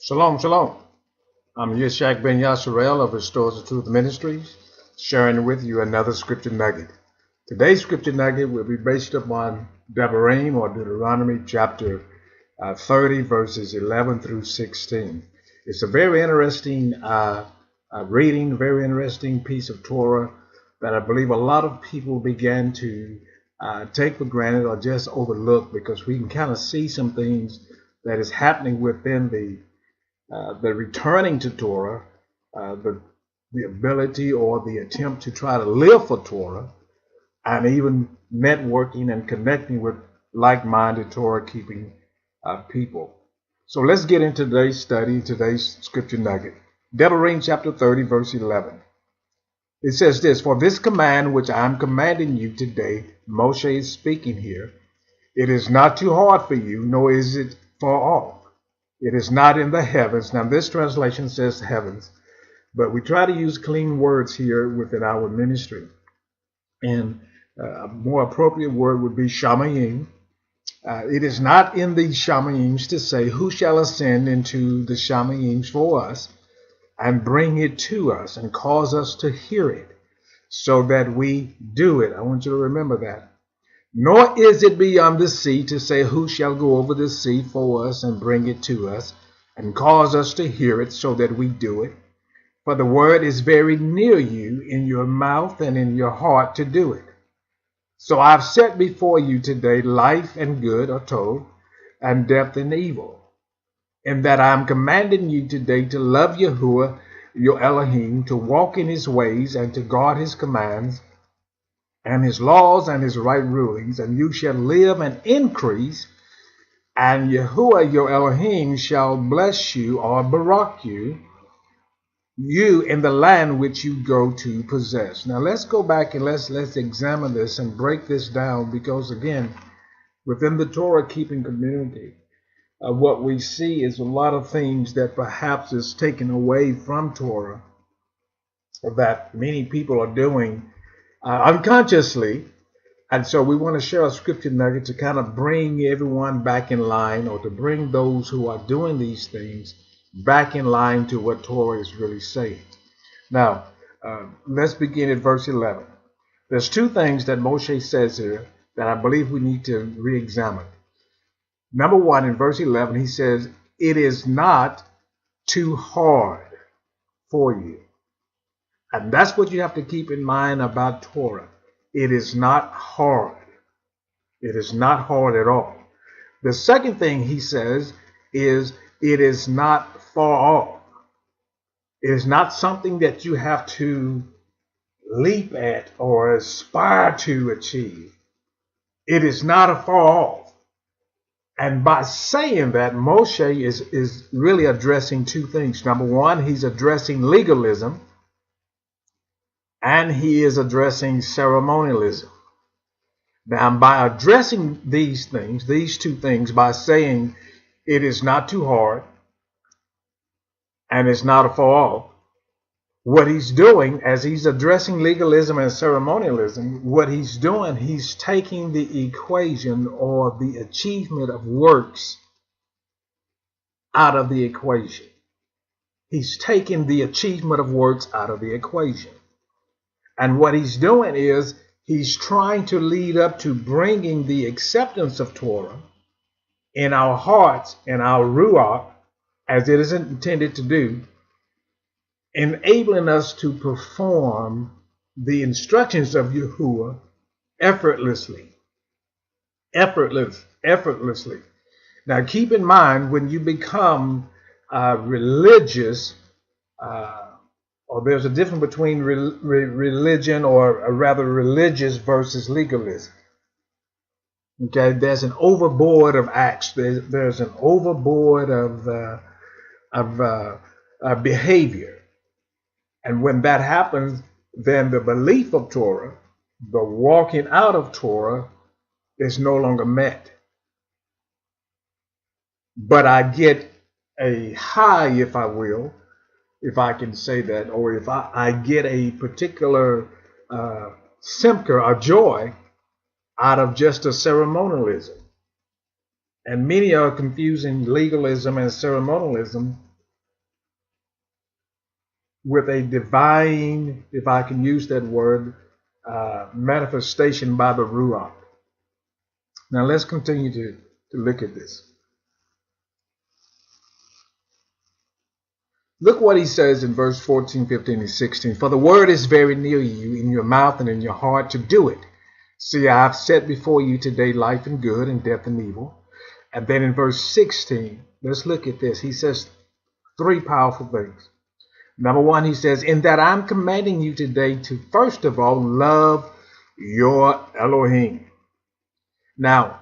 Shalom, shalom. I'm Yishak Ben Yasharel of Restores the Truth Ministries, sharing with you another Scripture Nugget. Today's Scripture Nugget will be based upon Debarim or Deuteronomy chapter 30, verses 11 through 16. It's a very interesting reading, very interesting piece of Torah that I believe a lot of people began to take for granted or just overlook, because we can kind of see some things that is happening within the returning to Torah, the ability or the attempt to try to live for Torah, and even networking and connecting with like-minded Torah-keeping people. So let's get into today's study, today's Scripture Nugget. Debarim chapter 30, verse 11. It says this: "For this command which I am commanding you today," Moshe is speaking here, "it is not too hard for you, nor is it far off. It is not in the heavens." Now this translation says heavens, but we try to use clean words here within our ministry. And a more appropriate word would be shamayim. It is not in the shamayims to say, "Who shall ascend into the shamayims for us and bring it to us and cause us to hear it so that we do it." I want you to remember that. "Nor is it beyond the sea to say, who shall go over the sea for us and bring it to us and cause us to hear it so that we do it. For the word is very near you, in your mouth and in your heart to do it. So I've set before you today life and good," or tov, "and death and evil. In that I am commanding you today to love Yahuah, your Elohim, to walk in his ways and to guard his commands and his laws and his right rulings, and you shall live and increase, and Yahuah your Elohim shall bless you," or barak you in the land which you go to possess. Now let's go back and let's examine this and break this down, because again, within the Torah keeping community, what we see is a lot of things that perhaps is taken away from Torah, that many people are doing unconsciously. And so we want to share a Scripture nugget to kind of bring everyone back in line, or to bring those who are doing these things back in line to what Torah is really saying. Now, let's begin at verse 11. There's two things that Moshe says here that I believe we need to re-examine. Number one, in verse 11, he says, "It is not too hard for you." And that's what you have to keep in mind about Torah. It is not hard. It is not hard at all. The second thing he says is, it is not far off. It is not something that you have to leap at or aspire to achieve. It is not far off. And by saying that, Moshe is really addressing two things. Number one, he's addressing legalism, and he is addressing ceremonialism. Now, by addressing these things, these two things, by saying it is not too hard and it's not far off, what he's doing as he's addressing legalism and ceremonialism, what he's doing, he's taking the equation or the achievement of works out of the equation. He's taking the achievement of works out of the equation. And what he's doing is he's trying to lead up to bringing the acceptance of Torah in our hearts and our ruach, as it is intended to do, enabling us to perform the instructions of Yahuah effortlessly. Effortlessly. Now keep in mind, when you become religious, or there's a difference between religion, or rather religious versus legalism. Okay, there's an overboard of acts. There's an overboard of behavior, and when that happens, then the belief of Torah, the walking out of Torah, is no longer met. But I get a high, if I will, if I can say that, or if I get a particular simcha or joy out of just a ceremonialism. And many are confusing legalism and ceremonialism with a divine, if I can use that word, manifestation by the Ruach. Now let's continue to look at this. Look what he says in verse 14, 15, and 16. For the word is very near you, in your mouth and in your heart, to do it. See, I have set before you today life and good, and death and evil. And then in verse 16, let's look at this. He says three powerful things. Number one, he says, in that I'm commanding you today to, first of all, love your Elohim. Now,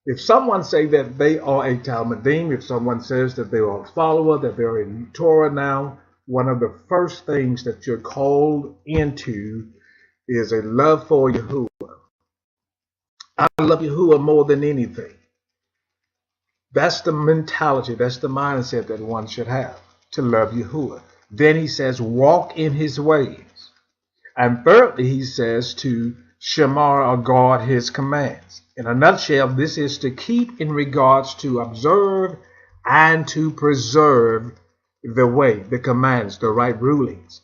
if someone say that they are a Talmudim, if someone says that they are a follower, that they're in Torah now, one of the first things that you're called into is a love for Yahuah. I love Yahuah more than anything. That's the mentality, that's the mindset that one should have, to love Yahuah. Then he says, walk in his ways. And thirdly, he says to shamar, or guard his commands. In a nutshell, this is to keep in regards to observe and to preserve the way, the commands, the right rulings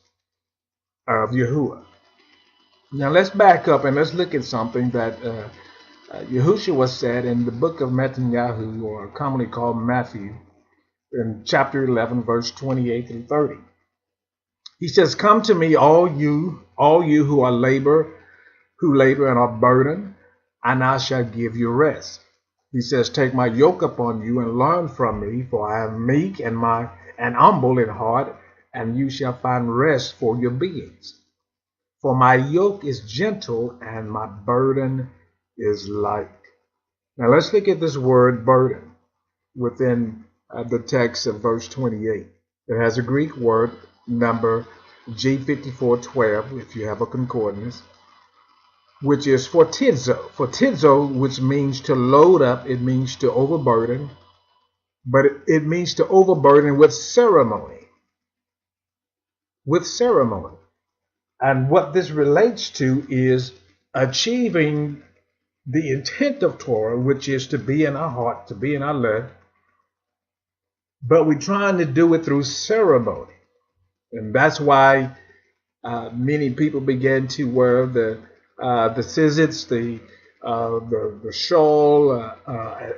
of Yahuah. Now let's back up and let's look at something that Yahushua said in the book of Netanyahu, or commonly called Matthew, in chapter 11, verse 28 through 30. He says, come to me, all you who labor and are burdened, and I shall give you rest. He says, take my yoke upon you and learn from me, for I am meek and humble in heart, and you shall find rest for your beings. For my yoke is gentle and my burden is light. Now let's look at this word burden within the text of verse 28. It has a Greek word, number G5412, if you have a concordance, which is for tidzo. For tidzo, which means to load up, it means to overburden, but it means to overburden with ceremony. With ceremony. And what this relates to is achieving the intent of Torah, which is to be in our heart, to be in our life, but we're trying to do it through ceremony. And that's why many people began to wear the tzitzits, the shawl,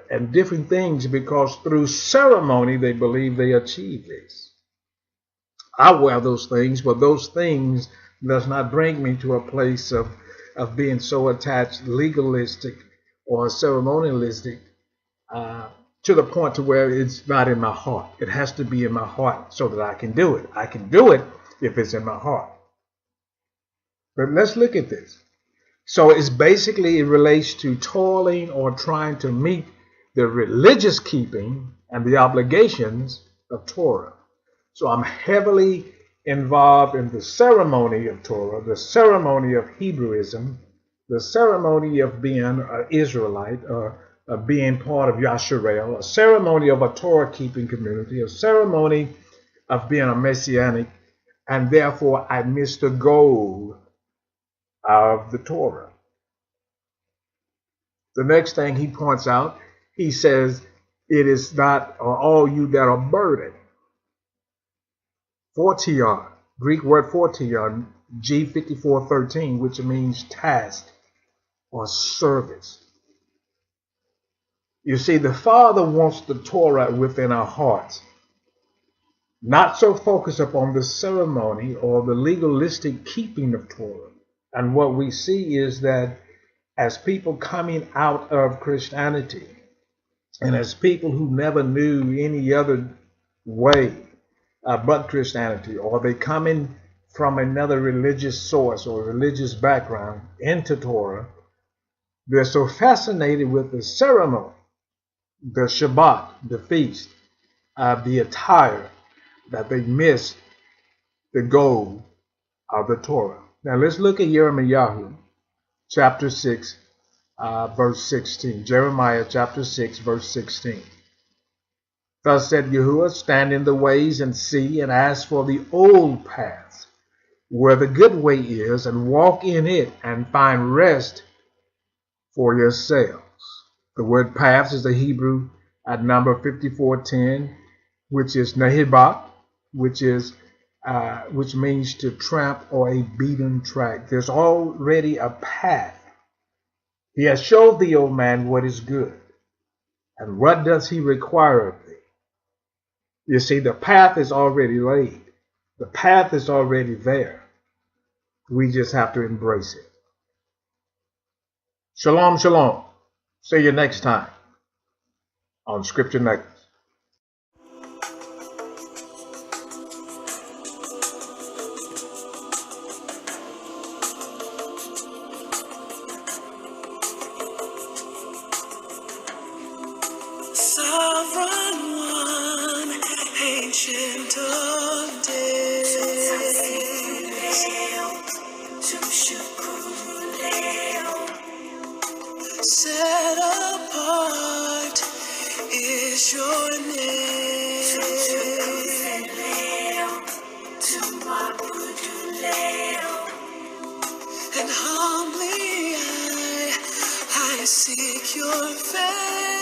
and different things, because through ceremony they believe they achieve this. I wear those things, but those things does not bring me to a place of being so attached, legalistic or ceremonialistic, to the point to where it's not in my heart. It has to be in my heart so that I can do it. I can do it if it's in my heart. But let's look at this. So it's basically, it relates to toiling or trying to meet the religious keeping and the obligations of Torah. So I'm heavily involved in the ceremony of Torah, the ceremony of Hebrewism, the ceremony of being an Israelite, or being part of Yasharel, a ceremony of a Torah-keeping community, a ceremony of being a Messianic, and therefore I miss the goal of the Torah. The next thing he points out, he says, it is not all you that are burdened. Fortion, Greek word fortion, G5413, which means task or service. You see, the Father wants the Torah within our hearts, not so focused upon the ceremony or the legalistic keeping of Torah. And what we see is that as people coming out of Christianity, and as people who never knew any other way but Christianity, or they coming from another religious source or religious background into Torah, they're so fascinated with the ceremony, the Shabbat, the feast, the attire, that they miss the goal of the Torah. Now let's look at Jeremiah chapter 6, verse 16. Jeremiah chapter 6, verse 16. Thus said Yahuah, stand in the ways and see, and ask for the old paths, where the good way is, and walk in it, and find rest for yourselves. The word paths is the Hebrew at number 5410, which is Nehibah, which is which means to tramp or a beaten track. There's already a path. He has showed thee, O man, what is good. And what does he require of thee? You see, the path is already laid. The path is already there. We just have to embrace it. Shalom, shalom. See you next time on Scripture Nugget. Sovereign one, ancient of days, set apart is your name, and humbly I seek your face.